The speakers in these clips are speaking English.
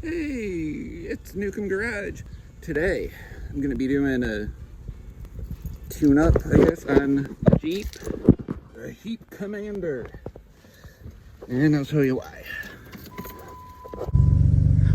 Hey, it's Newcomb Garage. Today, I'm going to be doing a tune-up, I guess, on Jeep, A Heep Commander. And I'll show you why.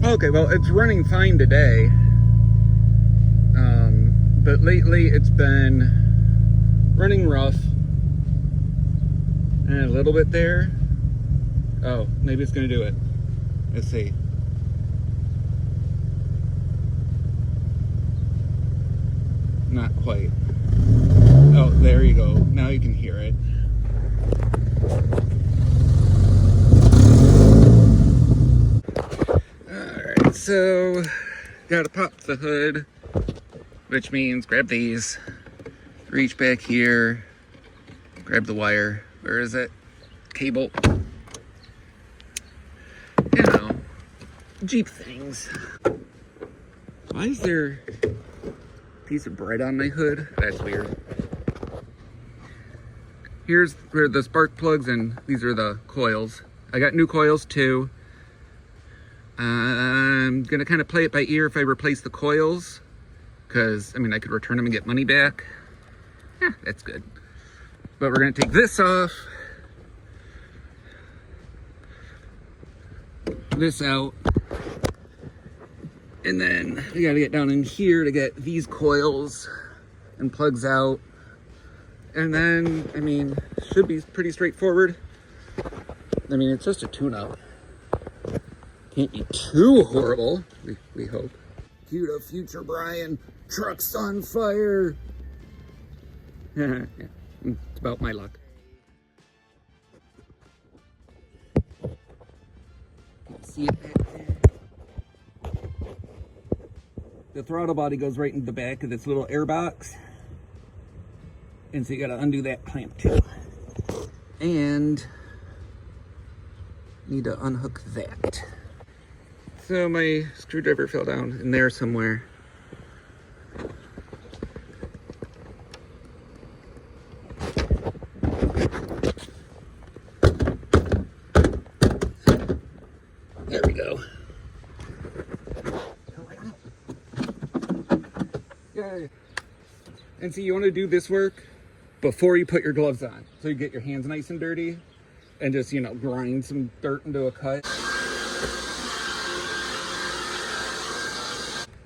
Okay, well, it's running fine today. But lately it's been running rough. And a little bit there. Oh, maybe it's going to do it. Let's see. Not quite. Oh, there you go. Now you can hear it. Alright, so gotta pop the hood, which means grab these, reach back here, grab the wire. Where is it? Cable. You know, Jeep things. Why is there a piece of bread on my hood? That's weird. Here's where the spark plugs, and these are the coils. I got new coils too. I'm gonna kind of play it by ear if I replace the coils, because I mean I could return them and get money back. Yeah, that's good. But we're gonna take this off, this out, and then we gotta get down in here to get these coils and plugs out. And then, I mean, should be pretty straightforward. I mean, it's just a tune-up. Can't be too horrible, we hope. Cue to future Brian, truck's on fire. Yeah, it's about my luck. See it back there? The throttle body goes right into the back of this little air box. And so you gotta undo that clamp too. And need to unhook that. So my screwdriver fell down in there somewhere. There we go. Yay. And see, you wanna do this work before you put your gloves on, so you get your hands nice and dirty and just, you know, grind some dirt into a cut.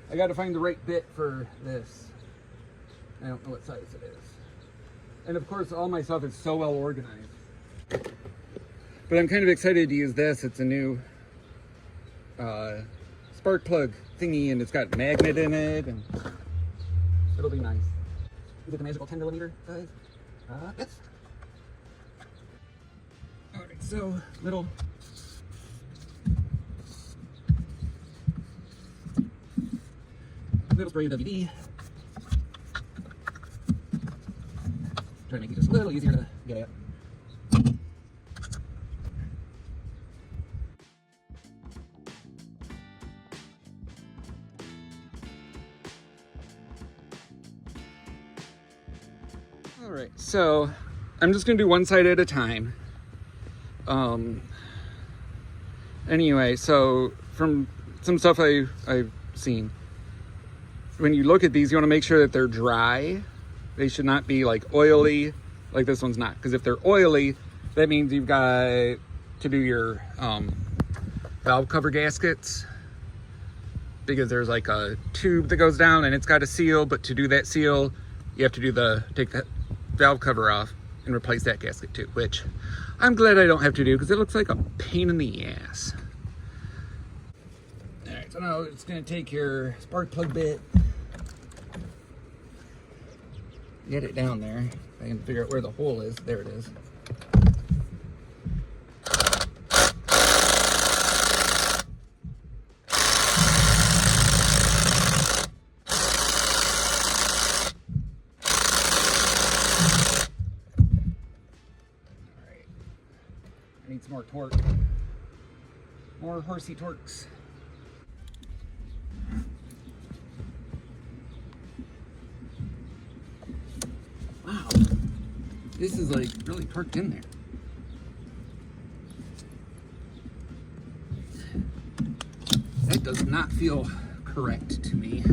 I gotta find the right bit for this. I don't know what size it is. And of course, all my stuff is so well organized. But I'm kind of excited to use this. It's a new spark plug thingy, and it's got a magnet in it, and it'll be nice. Is it the magical 10mm size? Yes. Alright, so little spray of WD. Try to make it just a little easier to get at. Alright, so I'm just gonna do one side at a time. Anyway, so from some stuff I've seen, when you look at these, you want to make sure that they're dry. They should not be like oily, like this one's not. Because if they're oily, that means you've got to do your valve cover gaskets. Because there's like a tube that goes down and it's got a seal, but to do that seal, you have to do take that valve cover off and replace that gasket too, which I'm glad I don't have to do because it looks like a pain in the ass. Alright, so now it's going to take your spark plug bit, get it down there. I can figure out where the hole is. There it is. I need some more torque. More horsey torques. Wow. This is like really torqued in there. That does not feel correct to me.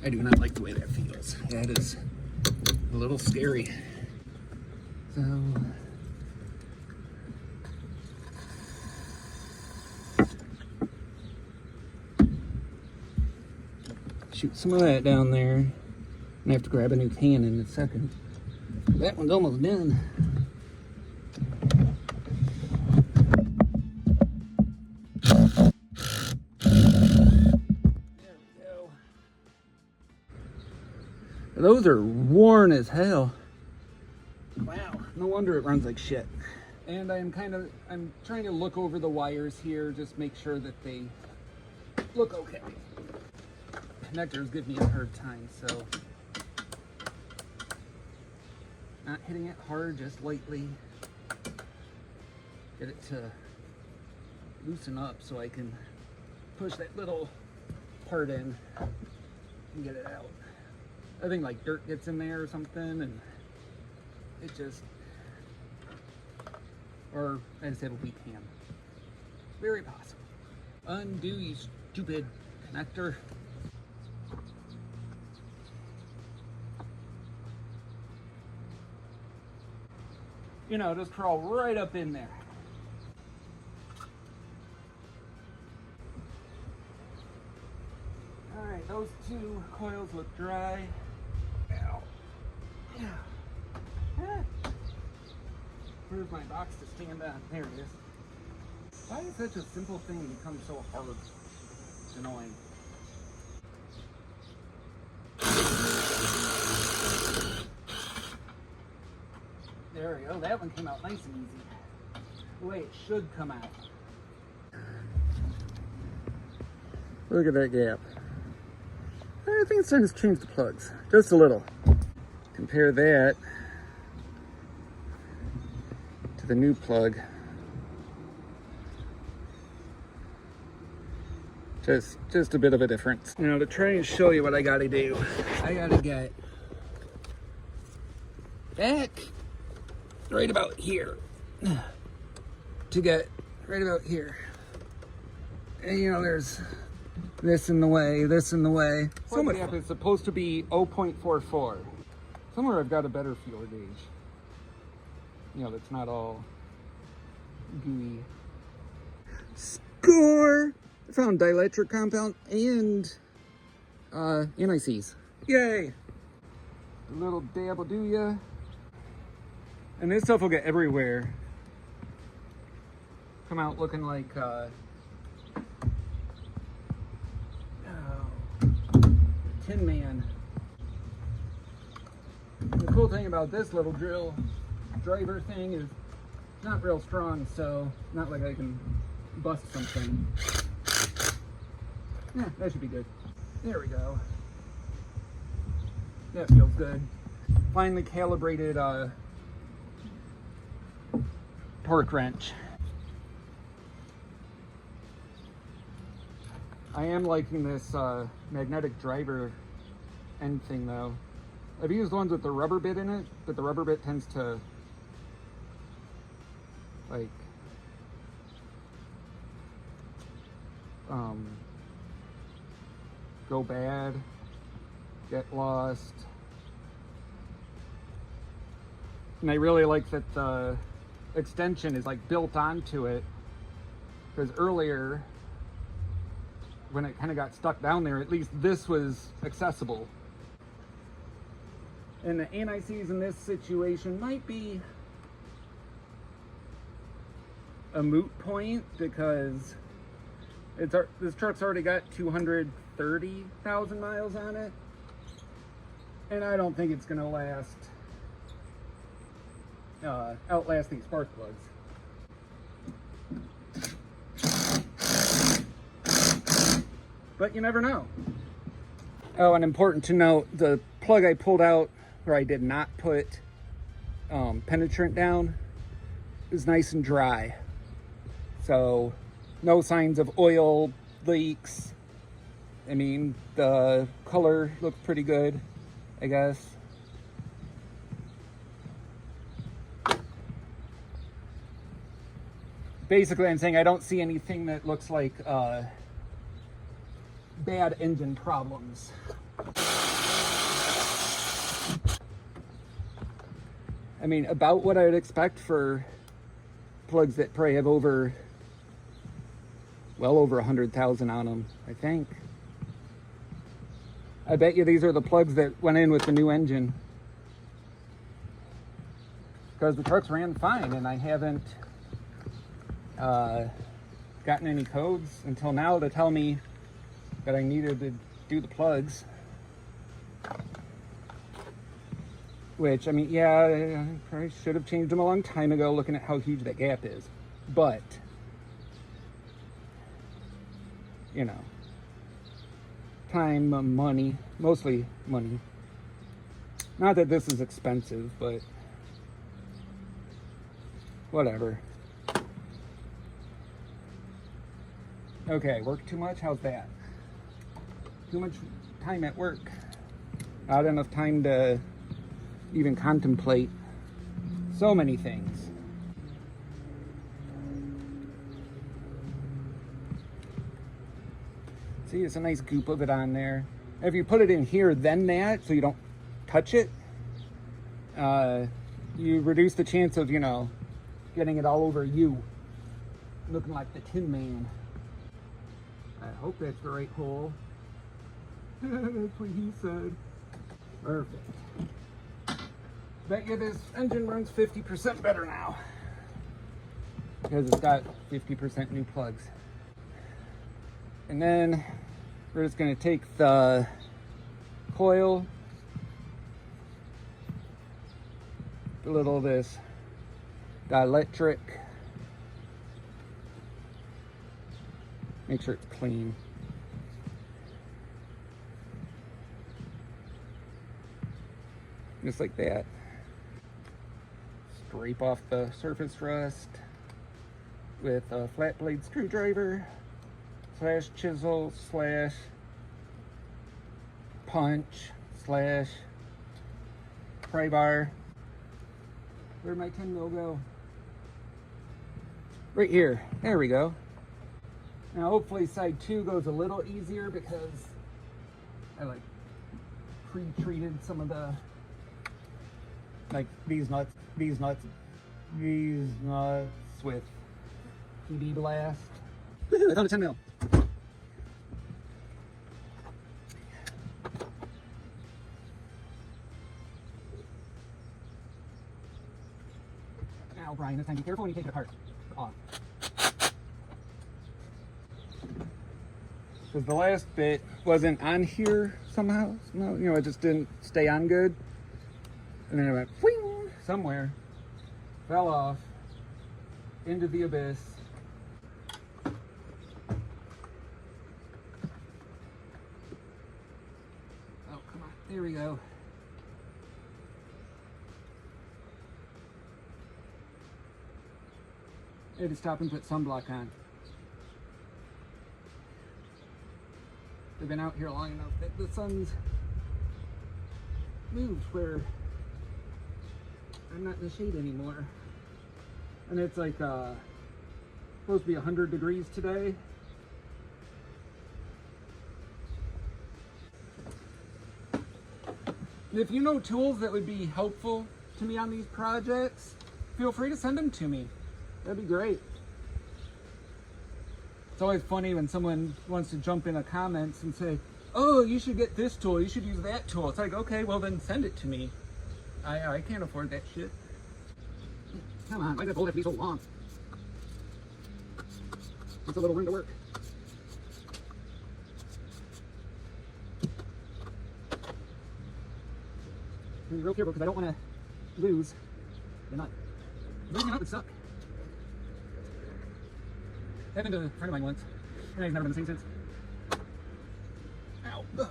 I do not like the way that feels. That is a little scary. So shoot some of that down there. I have to grab a new can in a second. That one's almost done. Those are worn as hell. Wow, no wonder it runs like shit. And I'm trying to look over the wires here, just make sure that they look okay. Connectors give me a hard time, so not hitting it hard, just lightly. Get it to loosen up so I can push that little part in and get it out. I think like dirt gets in there or something, and it just, or I just have a weak hand. Very possible. Undo, you stupid connector. You know, just crawl right up in there. All right, those two coils look dry. Ow. Yeah. Ah. Where's my box to stand on? There it is. Why is such a simple thing become so hard? It's annoying. There we go. That one came out nice and easy. The way it should come out. Look at that gap. I think it's time to change the plugs. Just a little. Compare that to the new plug. Just a bit of a difference. Now to try and show you what I gotta do, I gotta get back right about here to get right about here. And you know, there's this in the way, this in the way. So much gap is supposed to be 0.44. Somewhere I've got a better feeler gauge. You know, that's not all gooey. Score! I found dielectric compound and NICs. Yay! A little dab will do ya. And this stuff will get everywhere. Come out looking like Tin Man. The cool thing about this little drill driver thing is not real strong, so not like I can bust something. Yeah, that should be good. There we go. That feels good. Finally calibrated torque wrench. I am liking this magnetic driver end thing though. I've used ones with the rubber bit in it, but the rubber bit tends to like go bad, get lost. And I really like that the extension is like built onto it, because earlier when it kind of got stuck down there, at least this was accessible. And the NICs in this situation might be a moot point, because this truck's already got 230,000 miles on it, and I don't think it's gonna outlast these spark plugs. But you never know. Oh, and important to note, the plug I pulled out where I did not put penetrant down is nice and dry. So no signs of oil leaks. I mean, the color looks pretty good, I guess. Basically, I'm saying I don't see anything that looks like bad engine problems. I mean, about what I would expect for plugs that probably have well over 100,000 on them, I think. I bet you these are the plugs that went in with the new engine. Because the trucks ran fine and I haven't gotten any codes until now to tell me that I needed to do the plugs. Which, I mean, yeah, I probably should have changed them a long time ago looking at how huge that gap is. But, you know, time, money, mostly money. Not that this is expensive, but whatever. Okay, work too much? How's that? Too much time at work. Not enough time to even contemplate so many things. See, it's a nice goop of it on there. If you put it in here, then that, so you don't touch it, you reduce the chance of, you know, getting it all over you, looking like the Tin Man. I hope that's the right hole. That's what he said. Perfect. Bet you this engine runs 50% better now. Because it's got 50% new plugs. And then we're just going to take the coil, a little of this dielectric, make sure it's clean. Just like that. Scrape off the surface rust with a flat blade screwdriver / chisel / punch / pry bar. Where'd my 10 mil go? Right here. There we go. Now hopefully side 2 goes a little easier because I like pre-treated some of the, like these nuts with PB Blast. I found a 10 mil. Now, Brian, this time be careful when you take it apart. Off. Because the last bit wasn't on here somehow. No, you know, it just didn't stay on good. And then it went whing, somewhere, fell off into the abyss. Oh, come on. There we go. I had to stop and put sunblock on. They've been out here long enough that the sun's moved where I'm not in the shade anymore. And it's like supposed to be 100 degrees today. If you know tools that would be helpful to me on these projects, feel free to send them to me. That'd be great. It's always funny when someone wants to jump in the comments and say, oh, you should get this tool, you should use that tool. It's like, okay, well then send it to me. I can't afford that shit. Come on, why does that bolt have to be so long? It's a little room to work. Be real careful because I don't want to lose the nut. Losing the nut would suck. Happened to a friend of mine once, and he's never been the same since. Ow. Ugh.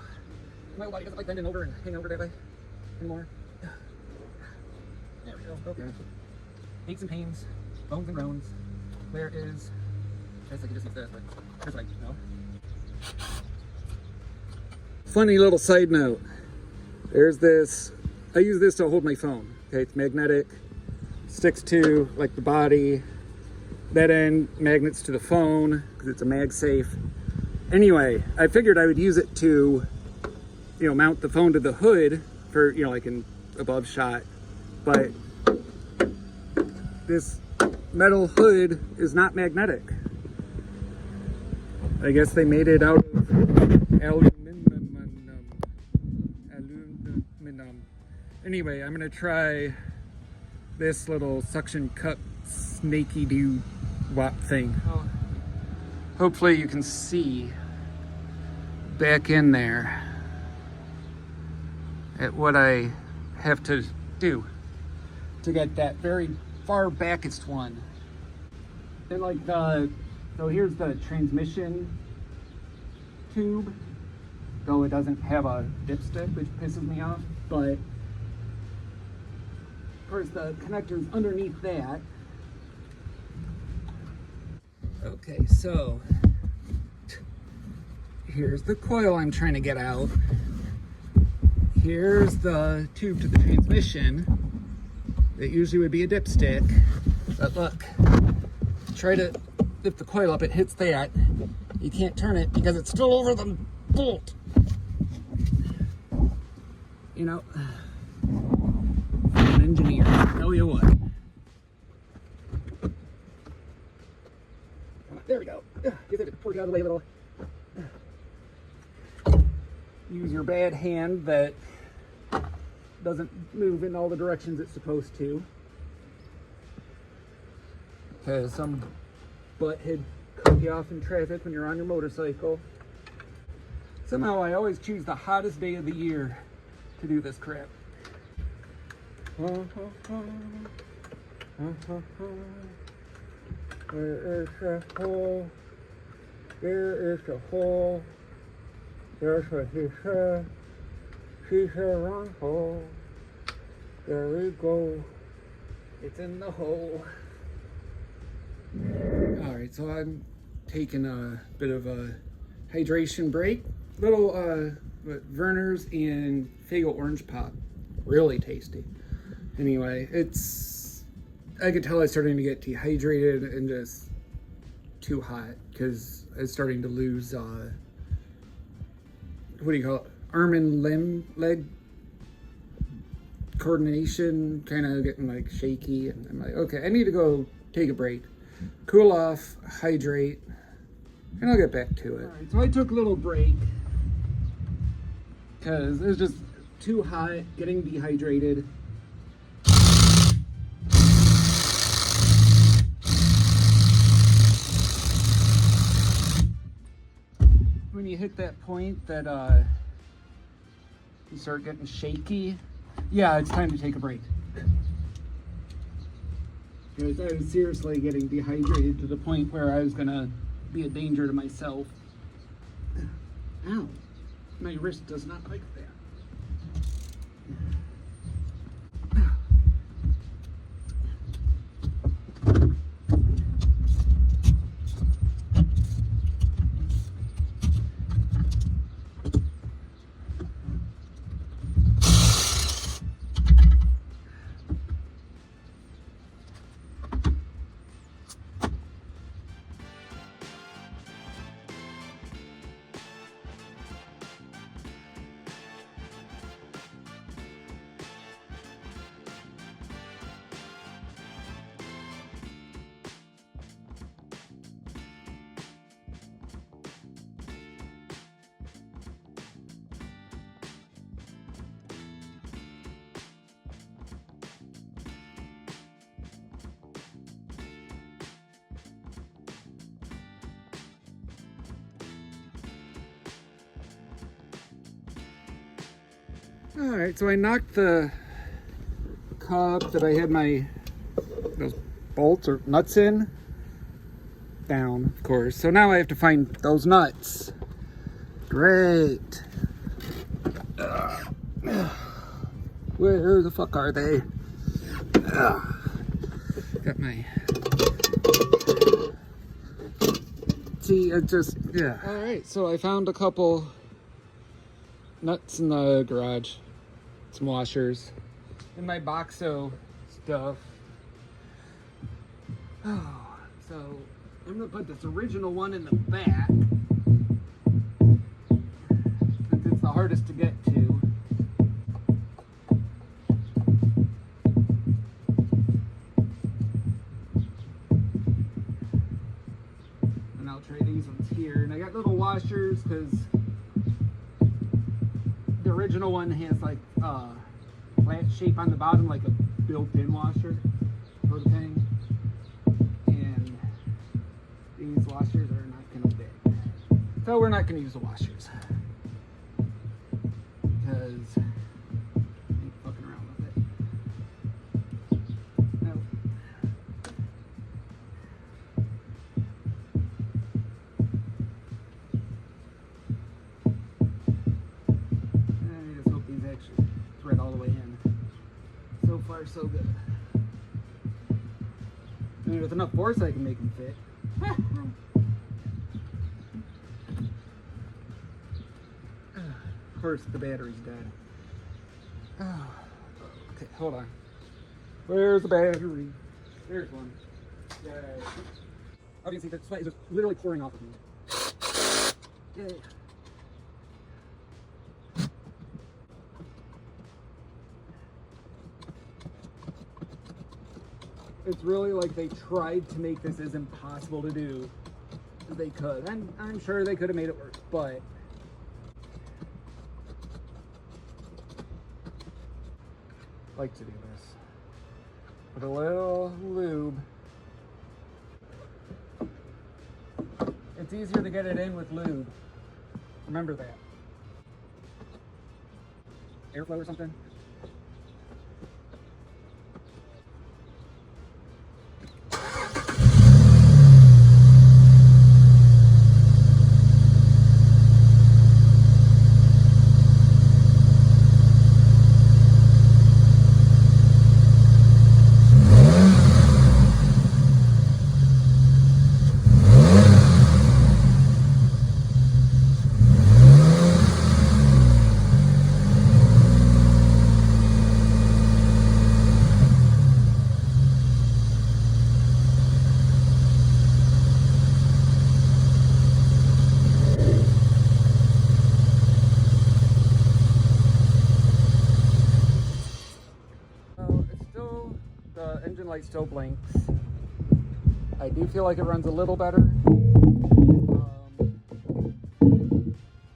My whole body doesn't like bending over and hanging over that way anymore. There we go. Okay. Aches and pains, bones and groans. There is guess I could just use this, but that's like, no. Funny little side note. There's this, I use this to hold my phone. Okay, it's magnetic, sticks to like the body. That end magnets to the phone because it's a MagSafe. Anyway, I figured I would use it to, mount the phone to the hood for, like an above shot. But this metal hood is not magnetic. I guess they made it out of aluminum. Anyway, I'm gonna try this little suction cup snaky doo wop thing. Hopefully you can see back in there at what I have to do to get that very far backest one. And like so here's the transmission tube, though it doesn't have a dipstick, which pisses me off, but of course the connector's underneath that. Okay, so here's the coil I'm trying to get out. Here's the tube to the transmission. That usually would be a dipstick, but look, try to lift the coil up, it hits that. You can't turn it because it's still over the bolt. I'm an engineer, tell you what. There we go. Get it pushed out of the way a little. Use your bad hand that doesn't move in all the directions it's supposed to. Because some butthead cut you off in traffic when you're on your motorcycle. Somehow I always choose the hottest day of the year to do this crap. There is a hole. There is a hole. There's what he said. She's a wrong hole. There we go. It's in the hole. Alright, so I'm taking a bit of a hydration break. Little Verner's and Faygo Orange Pop. Really tasty. Anyway, I could tell I was starting to get dehydrated and just too hot because I was starting to lose, what do you call it? Arm and leg coordination, kind of getting like shaky. And I'm like, okay, I need to go take a break, cool off, hydrate, and I'll get back to it. All right, so I took a little break because it was just too hot, getting dehydrated. When you hit that point that you start getting shaky, yeah, it's time to take a break. Because I was seriously getting dehydrated to the point where I was gonna be a danger to myself. Ow, my wrist does not like that. All right, so I knocked the cup that I had those bolts or nuts in down, of course. So now I have to find those nuts. Great. Where the fuck are they? Got my See, it just, yeah. All right, so I found a couple nuts in the garage, some washers, and my Boxo stuff. Oh, so I'm gonna put this original one in the back, since it's the hardest to get to. And I'll try these ones here. And I got little washers because the original one has like flat shape on the bottom, like a built-in washer sort of thing. And these washers are not going to fit. So we're not going to use the washers because I ain't fucking around with it. No. I just hope these actually thread all the way in. So far, so good. I mean, with enough force, I can make them fit. Of course, the battery's dead. Okay, hold on. Where's the battery? There's one. Yay. Oh, you can see the sweat is just literally pouring off of me. Yay. It's really like they tried to make this as impossible to do as they could. I'm sure they could have made it work, but I like to do this with a little lube. It's easier to get it in with lube. Remember that. Airflow or something. The engine light still blinks. I do feel like it runs a little better.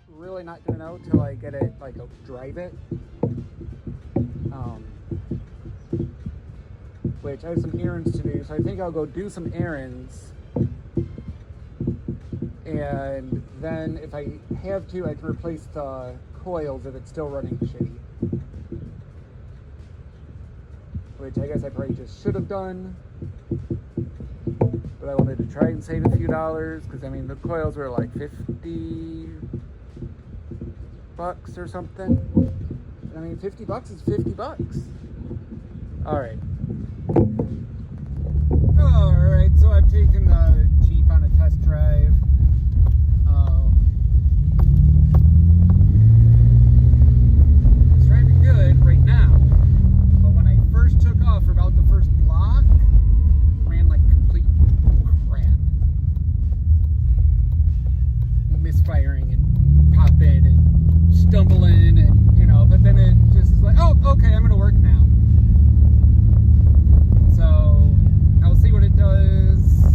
Really not gonna know till I get it, like, drive it. Which I have some errands to do, so I think I'll go do some errands. And then if I have to, I can replace the coils if it's still running shitty. Which I guess I probably just should have done, but I wanted to try and save a few dollars because I mean the coils were like $50 or something. I mean, $50 is $50. All right, so I've taken the Jeep on a test drive. It's driving good right now. First took off for about the first block, ran like complete crap. Misfiring and popping and stumbling and, you know, but then it just is like, oh, okay, I'm gonna work now. So, I'll see what it does